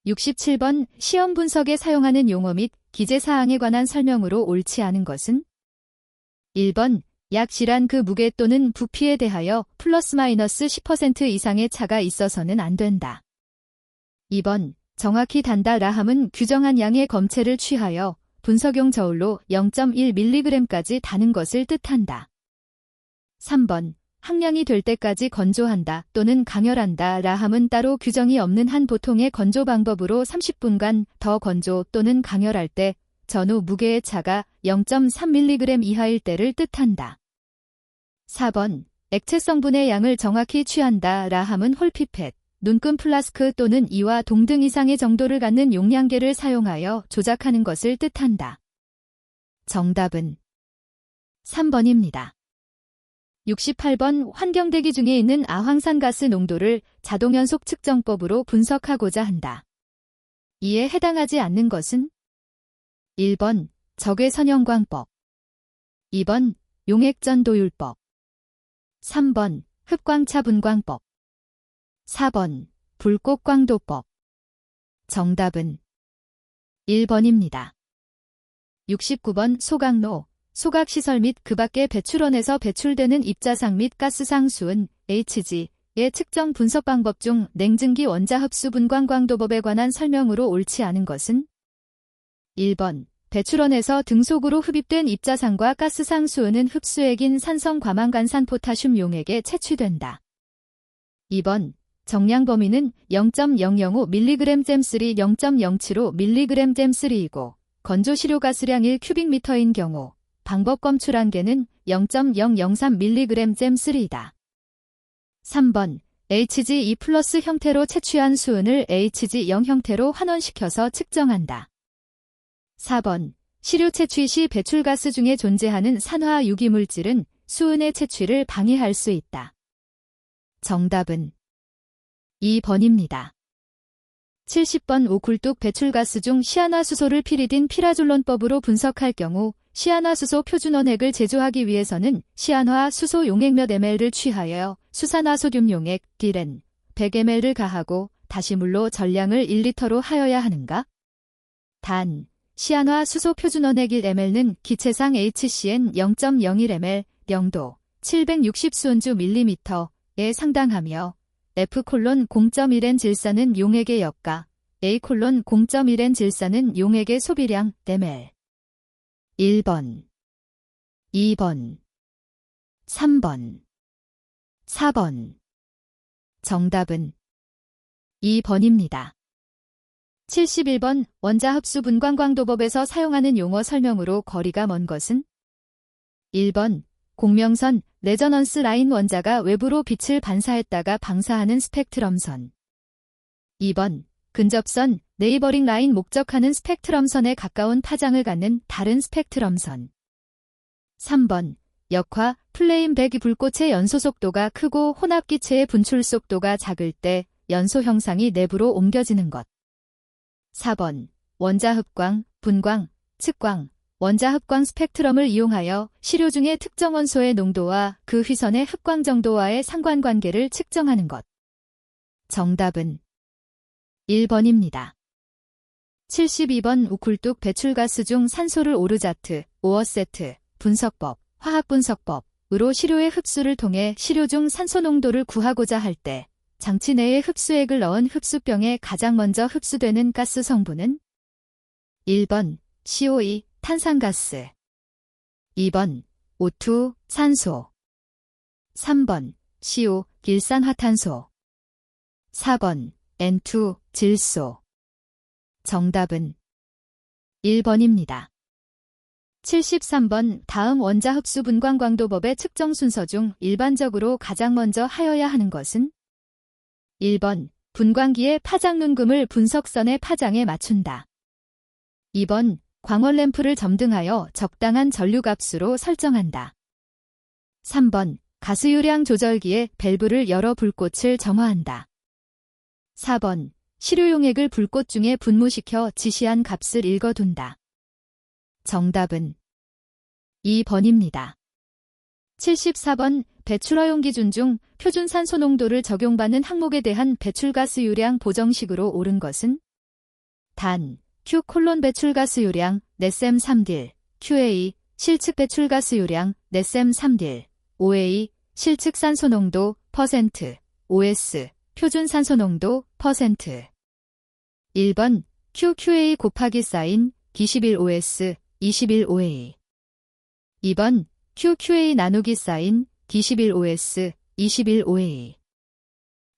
67번. 시험 분석에 사용하는 용어 및 기재사항에 관한 설명으로 옳지 않은 것은? 1번. 약 질환 그 무게 또는 부피에 대하여 플러스 마이너스 10% 이상의 차가 있어서는 안 된다. 2번. 정확히 단다라 함은 규정한 양의 검체를 취하여 분석용 저울로 0.1mg까지 다는 것을 뜻한다. 3번. 항량이 될 때까지 건조한다 또는 강열한다 라 함은 따로 규정이 없는 한 보통의 건조 방법으로 30분간 더 건조 또는 강열할 때 전후 무게의 차가 0.3mg 이하일 때를 뜻한다. 4번. 액체 성분의 양을 정확히 취한다 라 함은 홀피펫, 눈금 플라스크 또는 이와 동등 이상의 정도를 갖는 용량계를 사용하여 조작하는 것을 뜻한다. 정답은 3번입니다. 68번. 환경대기 중에 있는 아황산가스 농도를 자동연속 측정법으로 분석하고자 한다. 이에 해당하지 않는 것은? 1번. 적외선형광법 2번. 용액전도율법 3번. 흡광차분광법 4번. 불꽃광도법 정답은 1번입니다. 69번. 소각로 소각시설 및 그 밖의 배출원에서 배출되는 입자상 및 가스상 수은 Hg의 측정 분석 방법 중 냉증기 원자 흡수 분광광도법에 관한 설명으로 옳지 않은 것은? 1번. 배출원에서 등속으로 흡입된 입자상과 가스상 수은은 흡수액인 산성 과망간산 포타슘 용액에 채취된다. 2번. 정량 범위는 0.005mg/3 0.075mg/3이고 건조시료 가스량 1큐빅미터인 경우 방법 검출 한계는 0.003mg/3이다. 3번. Hg2+ 형태로 채취한 수은을 Hg0 형태로 환원시켜서 측정한다. 4번. 시료 채취 시 배출가스 중에 존재하는 산화 유기물질은 수은의 채취를 방해할 수 있다. 정답은 2번입니다. 70번. 오쿨뚝 배출가스 중 시아나수소를 피리딘 피라졸론법으로 분석할 경우 시아나수소 표준원액을 제조하기 위해서는 시안화 수소 용액 몇 ml를 취하여 수산화소듐 용액 디렌 100ml를 가하고 다시 물로 전량을 1리터로 하여야 하는가? 단, 시안화 수소 표준원액 1ml는 기체상 HCN 0.01ml 0도 760 수은주 밀리미터에 상당하며 F:0.1N 질산은 용액의 역가, A:0.1N 질산은 용액의 소비량 ml. 1번, 2번, 3번, 4번. 정답은 2번입니다. 71번. 원자 흡수 분광광도법에서 사용하는 용어 설명으로 거리가 먼 것은? 1번. 공명선, 레저넌스 라인 원자가 외부로 빛을 반사했다가 방사하는 스펙트럼선. 2번. 근접선, 네이버링 라인 목적하는 스펙트럼선에 가까운 파장을 갖는 다른 스펙트럼선. 3번. 역화, 플레임 배기 불꽃의 연소 속도가 크고 혼합기체의 분출 속도가 작을 때 연소 형상이 내부로 옮겨지는 것. 4번. 원자 흡광, 분광, 측광, 원자 흡광 스펙트럼을 이용하여 시료 중의 특정 원소의 농도와 그 휘선의 흡광 정도와의 상관관계를 측정하는 것. 정답은 1번입니다. 72번. 우쿨뚝 배출가스 중 산소를 오르자트, 오어세트, 분석법, 화학분석법으로 시료의 흡수를 통해 시료 중 산소 농도를 구하고자 할 때 장치 내에 흡수액을 넣은 흡수병에 가장 먼저 흡수되는 가스 성분은? 1번. CO2, 탄산가스 2번. O2, 산소 3번. CO, 일산화탄소 4번. N2, 질소 정답은 1번입니다. 73번. 다음 원자 흡수 분광광도법의 측정 순서 중 일반적으로 가장 먼저 하여야 하는 것은? 1번. 분광기의 파장 눈금을 분석선의 파장에 맞춘다. 2번. 광원 램프를 점등하여 적당한 전류값수로 설정한다. 3번 가스유량 조절기에 밸브를 열어 불꽃을 점화한다. 4번 실효용액을 불꽃 중에 분무시켜 지시한 값을 읽어둔다. 정답은 2번입니다. 74번 배출허용 기준 중 표준 산소 농도를 적용받는 항목에 대한 배출가스유량 보정식으로 옳은 것은 단, Q 배출가스유량, 네셈 3딜, QA, 실측 배출가스유량, 네셈 3딜, OA, 실측 산소농도, 퍼센트, OS, 표준 산소농도, 퍼센트. 1번, QQA 곱하기 사인, 21OS, 21OA. 2번, QQA 나누기 사인, 21OS, 21OA.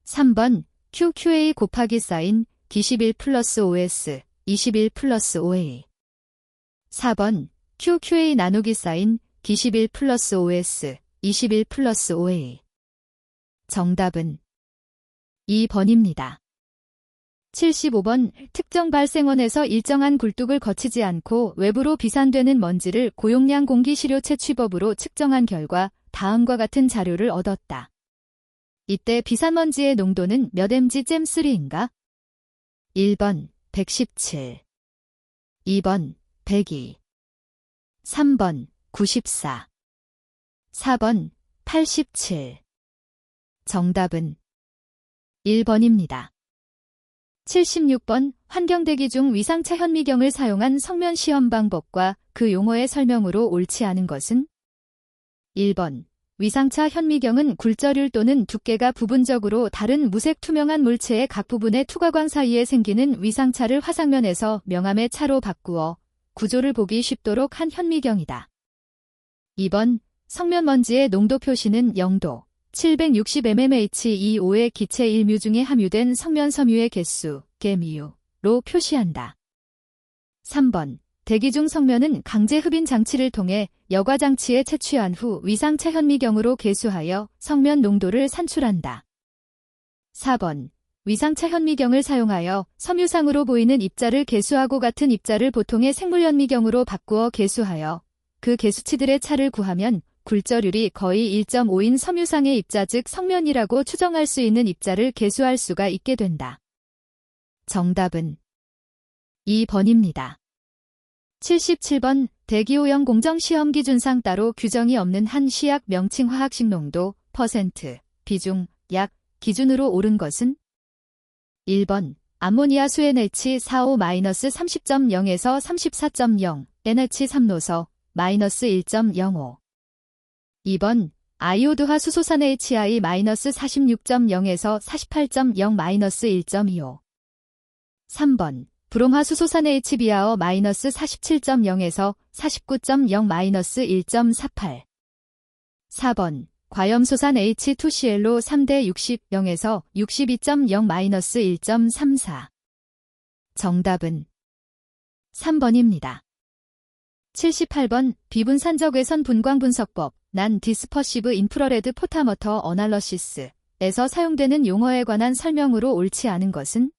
3번, QQA 곱하기 사인, 21 플러스 OS, 21 플러스 OA. 4번, QQA 나누기 사인, 21 플러스 OS, 21 플러스 OA. 정답은 2번입니다. 75번 특정 발생원에서 일정한 굴뚝을 거치지 않고 외부로 비산되는 먼지를 고용량 공기시료 채취법으로 측정한 결과 다음과 같은 자료를 얻었다. 이때 비산먼지의 농도는 몇 mg/3인가? 1번 117, 2번 102, 3번 94, 4번 87. 정답은 1번입니다. 76번 환경대기 중 위상차 현미경을 사용한 성면 시험 방법과 그 용어의 설명으로 옳지 않은 것은 1번 위상차 현미경은 굴절율 또는 두께가 부분적으로 다른 무색 투명한 물체의 각 부분의 투과광 사이에 생기는 위상차를 화상면에서 명암의 차로 바꾸어 구조를 보기 쉽도록 한 현미경이다. 2번 성면 먼지의 농도 표시는 0도, 760mmHEO의 기체 1뮤 중에 함유된 성면 섬유의 개수, 개미유로 표시한다. 3번 대기 중 성면은 강제 흡인 장치를 통해 여과 장치에 채취한 후 위상차 현미경으로 개수하여 성면 농도를 산출한다. 4번 위상차 현미경을 사용하여 섬유상으로 보이는 입자를 개수하고 같은 입자를 보통의 생물 현미경으로 바꾸어 개수하여 그 개수치들의 차를 구하면 굴절율이 거의 1.5인 섬유상의 입자 즉 성면이라고 추정할 수 있는 입자를 개수할 수가 있게 된다. 정답은 2번입니다. 77번 대기오염 공정시험 기준상 따로 규정이 없는 한 시약 명칭 화학식 농도, 퍼센트, 비중, 약, 기준으로 옳은 것은 1번 암모니아 수NH45-30.0에서 34.0, NH3노서, 마이너스 1.05. 2번 아이오드화 수소산 HI-46.0에서 48.0-1.25. 3번 브롬화 수소산 HBr-47.0에서 49.0-1.48. 4번 과염소산 H2Cl로 3대 60.0에서 62.0-1.34. 정답은 3번입니다. 78번 비분산적 외선 분광 분석법 난 디스퍼시브 인프라레드 포타머터 어널러시스에서 사용되는 용어에 관한 설명으로 옳지 않은 것은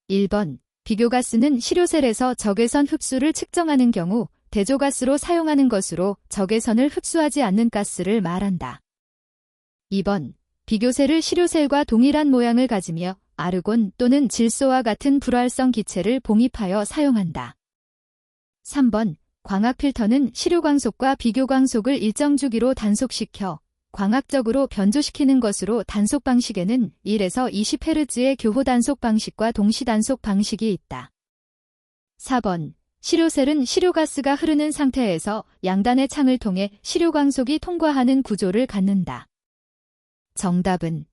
1번 비교가스는 시료셀에서 적외선 흡수를 측정하는 경우 대조가스로 사용하는 것으로 적외선을 흡수하지 않는 가스를 말한다. 2번 비교셀을 시료셀과 동일한 모양을 가지며 아르곤 또는 질소와 같은 불활성 기체를 봉입하여 사용한다. 3번 광학 필터는 시료광속과 비교광속을 일정 주기로 단속시켜 광학적으로 변조시키는 것으로 단속 방식에는 1에서 20Hz의 교호 단속 방식과 동시 단속 방식이 있다. 4번 시료셀은 시료가스가 흐르는 상태에서 양단의 창을 통해 시료광속이 통과하는 구조를 갖는다. 정답은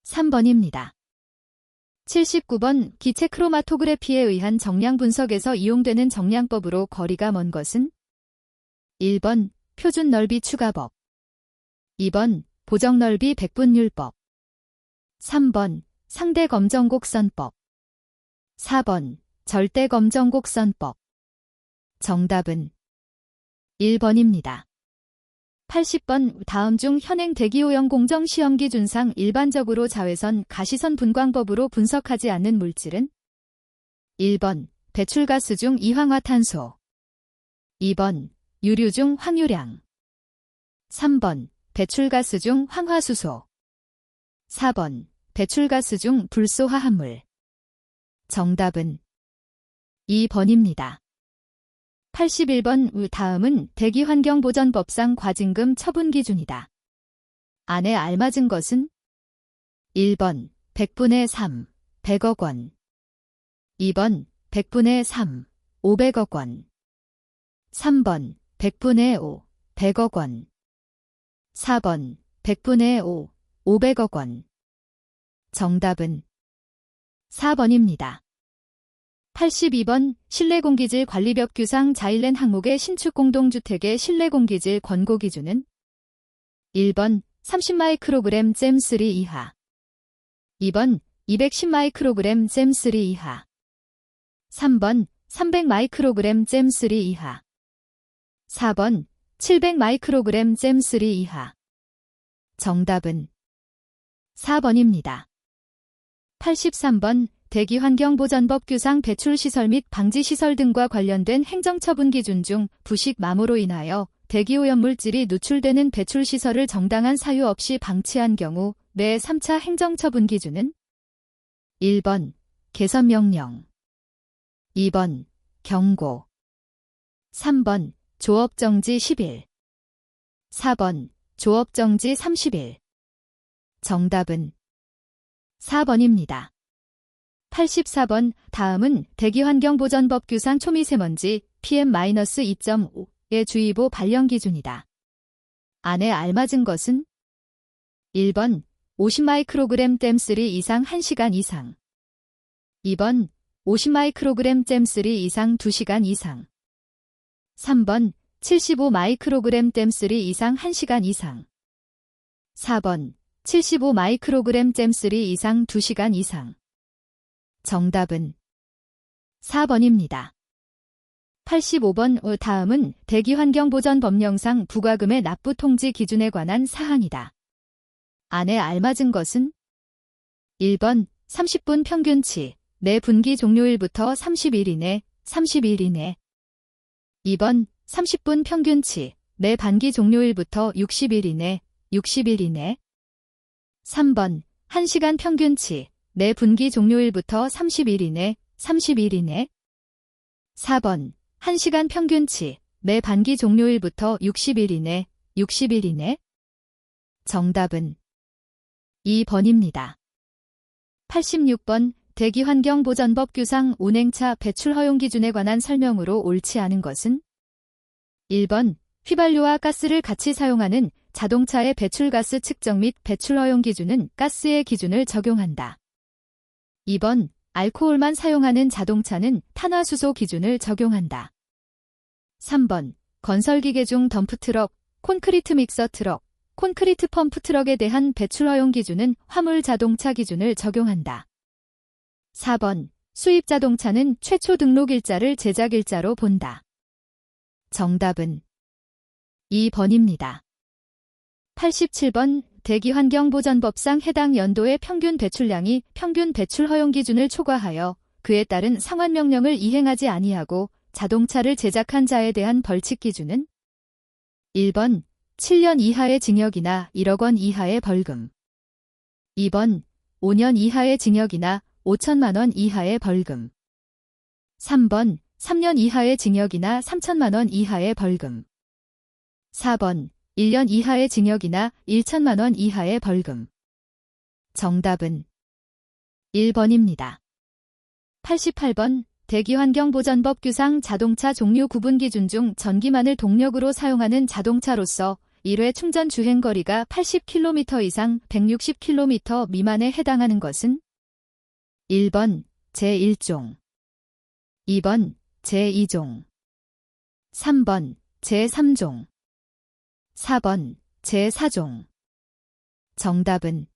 3번입니다. 79번 기체 크로마토그래피에 의한 정량 분석에서 이용되는 정량법으로 거리가 먼 것은 1번 표준 넓이 추가법, 2번 보정 넓이 백분율법, 3번 상대 검정곡선법, 4번 절대 검정곡선법. 정답은 1번입니다. 80번 다음 중 현행 대기오염 공정시험 기준상 일반적으로 자외선 가시선 분광법으로 분석하지 않는 물질은 1번 배출가스 중 이황화탄소, 2번 유류 중 황유량, 3번 배출가스 중 황화수소. 4번 배출가스 중 불소화합물. 정답은 2번입니다. 81번 다음은 대기환경보전법상 과징금 처분 기준이다. 안에 알맞은 것은 1번 100분의 3, 100억 원. 2번 100분의 3, 500억 원. 3번 100분의 5, 100억 원. 4번 100분의 5, 500억 원. 정답은 4번입니다. 82번 실내공기질 관리법 규상 자일랜 항목의 신축 공동주택의 실내공기질 권고 기준은 1번 30마이크로그램 잼3 이하. 2번 210마이크로그램 잼3 이하. 3번 300마이크로그램 잼3 이하. 4번 700마이크로그램 잼3 이하. 정답은 4번입니다. 83번 대기환경보전법 규상 배출시설 및 방지시설 등과 관련된 행정처분 기준 중 부식 마모로 인하여 대기오염물질이 누출되는 배출시설을 정당한 사유 없이 방치한 경우 내 3차 행정처분 기준은 1번 개선명령. 2번 경고. 3번 조업정지 10일. 4번 조업정지 30일. 정답은 4번입니다. 84번 다음은 대기환경보전법 규상 초미세먼지 PM-2.5의 주의보 발령 기준이다. 안에 알맞은 것은 1번 50마이크로그램 잼3 이상 1시간 이상. 2번 50마이크로그램 잼3 이상 2시간 이상. 3번 75마이크로그램 잼3 이상 1시간 이상. 4번 75마이크로그램 잼3 이상 2시간 이상. 정답은 4번입니다. 85번 다음은 대기환경보전법령상 부과금의 납부 통지 기준에 관한 사항이다. 안에 알맞은 것은 1번 30분 평균치 내 분기 종료일부터 30일 이내 30일 이내. 2번 30분 평균치 내 반기 종료일부터 60일 이내 60일 이내. 3번 1시간 평균치 내 분기 종료일부터 30일 이내 30일 이내. 4번 1시간 평균치 내 반기 종료일부터 60일 이내 60일 이내. 정답은 2번입니다. 86번 대기환경보전법 규상 운행차 배출 허용 기준에 관한 설명으로 옳지 않은 것은 1번 휘발유와 가스를 같이 사용하는 자동차의 배출가스 측정 및 배출 허용 기준은 가스의 기준을 적용한다. 2번 알코올만 사용하는 자동차는 탄화수소 기준을 적용한다. 3번 건설기계 중 덤프트럭, 콘크리트 믹서 트럭, 콘크리트 펌프 트럭에 대한 배출 허용 기준은 화물 자동차 기준을 적용한다. 4번 수입 자동차는 최초 등록일자를 제작일자로 본다. 정답은 2번입니다. 87번 대기환경보전법상 해당 연도의 평균 배출량이 평균 배출 허용 기준을 초과하여 그에 따른 상환명령을 이행하지 아니하고 자동차를 제작한 자에 대한 벌칙 기준은 1번 7년 이하의 징역이나 1억 원 이하의 벌금. 2번 5년 이하의 징역이나 5천만 원 이하의 벌금. 3번 3년 이하의 징역이나 3천만 원 이하의 벌금. 4번 1년 이하의 징역이나 1천만 원 이하의 벌금. 정답은 1번입니다. 88번 대기환경보전법 규상 자동차 종류 구분 기준 중 전기만을 동력으로 사용하는 자동차로서 1회 충전 주행거리가 80km 이상 160km 미만에 해당하는 것은 1번 제1종, 2번 제2종, 3번 제3종, 4번 제4종. 정답은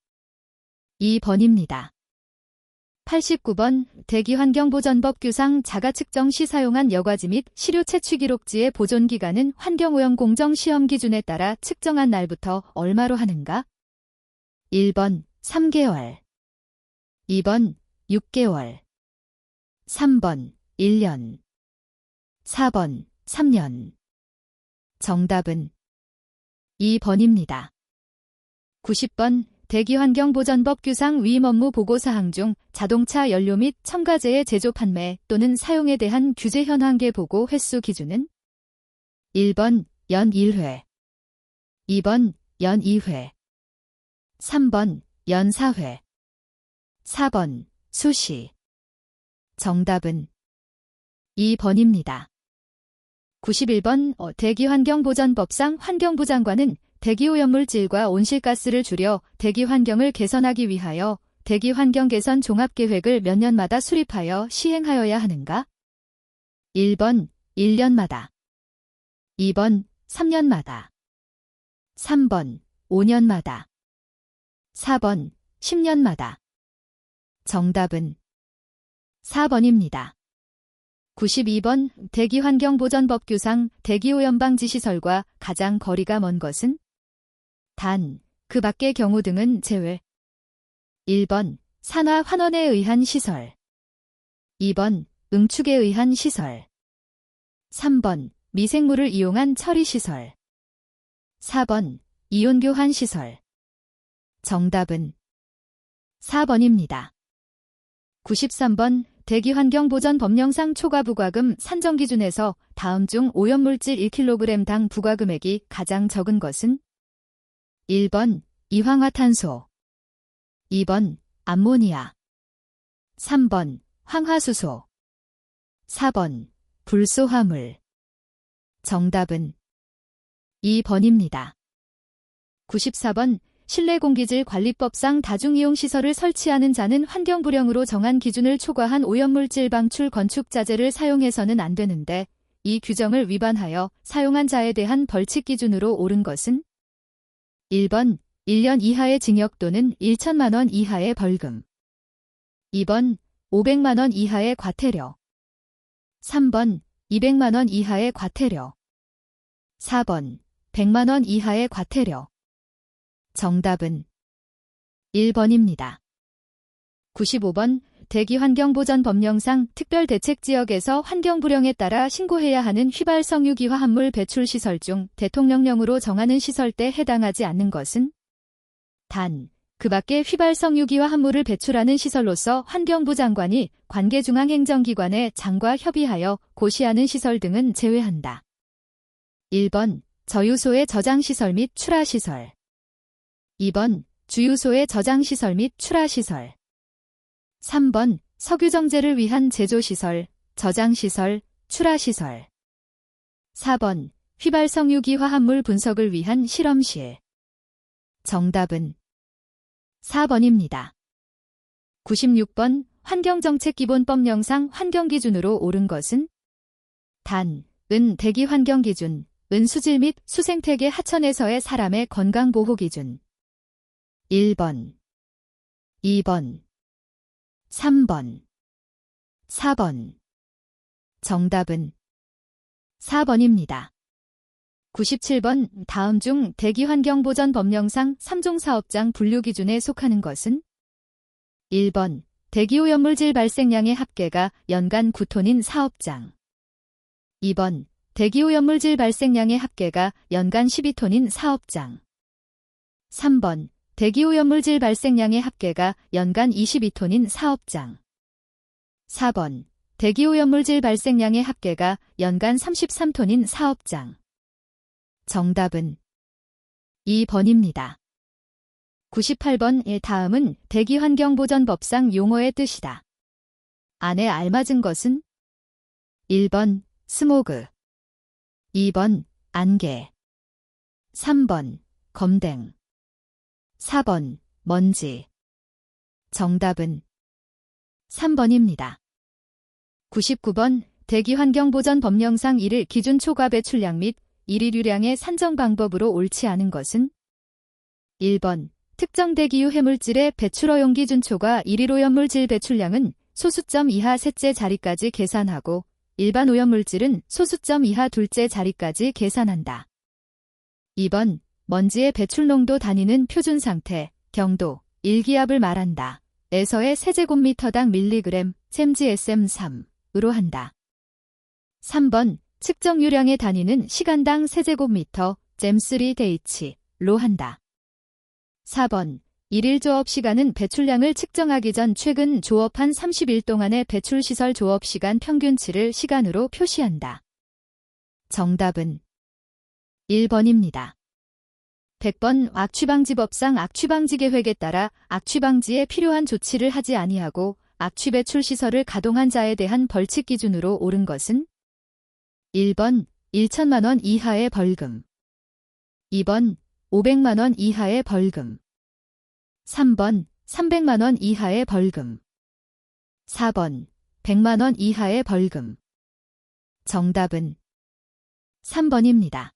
2번입니다. 89번 대기환경보전법 규상 자가측정 시 사용한 여과지 및 시료 채취 기록지의 보존기간은 환경오염 공정시험 기준에 따라 측정한 날부터 얼마로 하는가? 1번 3개월, 2번 6개월, 3번 1년, 4번 3년. 정답은 2번입니다. 90번 대기환경보전법 규상 위임 업무 보고사항 중 자동차 연료 및 첨가제의 제조 판매 또는 사용에 대한 규제 현황계 보고 횟수 기준은 1번 연 1회, 2번 연 2회, 3번 연 4회, 4번 수시. 정답은 2번입니다. 91번 대기환경보전법상 환경부 장관은 대기오염물질과 온실가스를 줄여 대기환경을 개선하기 위하여 대기환경 개선 종합계획을 몇 년마다 수립하여 시행하여야 하는가? 1번 1년마다, 2번 3년마다, 3번 5년마다, 4번 10년마다. 정답은 4번입니다. 92번 대기환경보전법 규상 대기오염방지시설과 가장 거리가 먼 것은? 단, 그 밖의 경우 등은 제외. 1번 산화 환원에 의한 시설, 2번 응축에 의한 시설, 3번 미생물을 이용한 처리시설, 4번 이온교환 시설. 정답은 4번입니다. 93번 대기환경보전 법령상 초과 부과금 산정 기준에서 다음 중 오염물질 1kg당 부과금액이 가장 적은 것은? 1번 이황화탄소, 2번 암모니아, 3번 황화수소, 4번 불소화물. 정답은 2번입니다. 94번 실내공기질 관리법상 다중이용시설을 설치하는 자는 환경부령으로 정한 기준을 초과한 오염물질 방출 건축자재를 사용해서는 안 되는데 이 규정을 위반하여 사용한 자에 대한 벌칙 기준으로 옳은 것은? 1번 1년 이하의 징역 또는 1천만 원 이하의 벌금, 2번 500만 원 이하의 과태료, 3번 200만 원 이하의 과태료, 4번 100만 원 이하의 과태료. 정답은 1번입니다. 95번 대기환경보전법령상 특별대책지역에서 환경불령에 따라 신고해야 하는 휘발성유기화합물 배출시설 중 대통령령으로 정하는 시설대에 해당하지 않는 것은? 단, 그 밖에 휘발성유기화합물을 배출하는 시설로서 환경부 장관이 관계중앙행정기관의 장과 협의하여 고시하는 시설 등은 제외한다. 1번 저유소의 저장시설 및 출하시설, 2번 주유소의 저장시설 및 출하시설, 3번 석유정제를 위한 제조시설, 저장시설, 출하시설, 4번 휘발성유기화합물 분석을 위한 실험실. 정답은 4번입니다. 96번 환경정책기본법령상 환경기준으로 옳은 것은? 단, 은 대기환경기준, 은 수질 및 수생태계 하천에서의 사람의 건강보호기준. 1번, 2번, 3번, 4번. 정답은 4번입니다. 97번 다음 중 대기환경보전법령상 3종 사업장 분류 기준에 속하는 것은? 1번 대기오염물질 발생량의 합계가 연간 9톤인 사업장, 2번 대기오염물질 발생량의 합계가 연간 12톤인 사업장, 3번 대기오염물질 발생량의 합계가 연간 22톤인 사업장, 4번 대기오염물질 발생량의 합계가 연간 33톤인 사업장. 정답은 2번입니다. 98번의 다음은 대기환경보전법상 용어의 뜻이다. 안에 알맞은 것은? 1번 스모그, 2번 안개, 3번 검댕, 4번 먼지. 정답은 3번입니다. 99번 대기환경보전법령상 1일 기준 초과 배출량 및 1일유량의 산정 방법으로 옳지 않은 것은? 1번 특정 대기유 해물질의 배출허용 기준 초과 1일 오염물질 배출량은 소수점 이하 셋째 자리까지 계산하고 일반 오염물질은 소수점 이하 둘째 자리까지 계산한다. 2번 먼지의 배출 농도 단위는 표준 상태, 경도, 일기압을 말한다. 에서의 세제곱미터당 밀리그램, 샘지SM3으로 한다. 3번 측정 유량의 단위는 시간당 세제곱미터, 잼3 데이치로 한다. 4번. 일일 조업 시간은 배출량을 측정하기 전 최근 조업한 30일 동안의 배출시설 조업 시간 평균치를 시간으로 표시한다. 정답은 1번입니다. 100번 악취방지법상 악취방지 계획에 따라 악취방지에 필요한 조치를 하지 아니하고 악취 배출 시설을 가동한 자에 대한 벌칙 기준으로 옳은 것은 1번 1천만 원 이하의 벌금, 2번 500만 원 이하의 벌금, 3번 300만 원 이하의 벌금, 4번 100만 원 이하의 벌금. 정답은 3번입니다.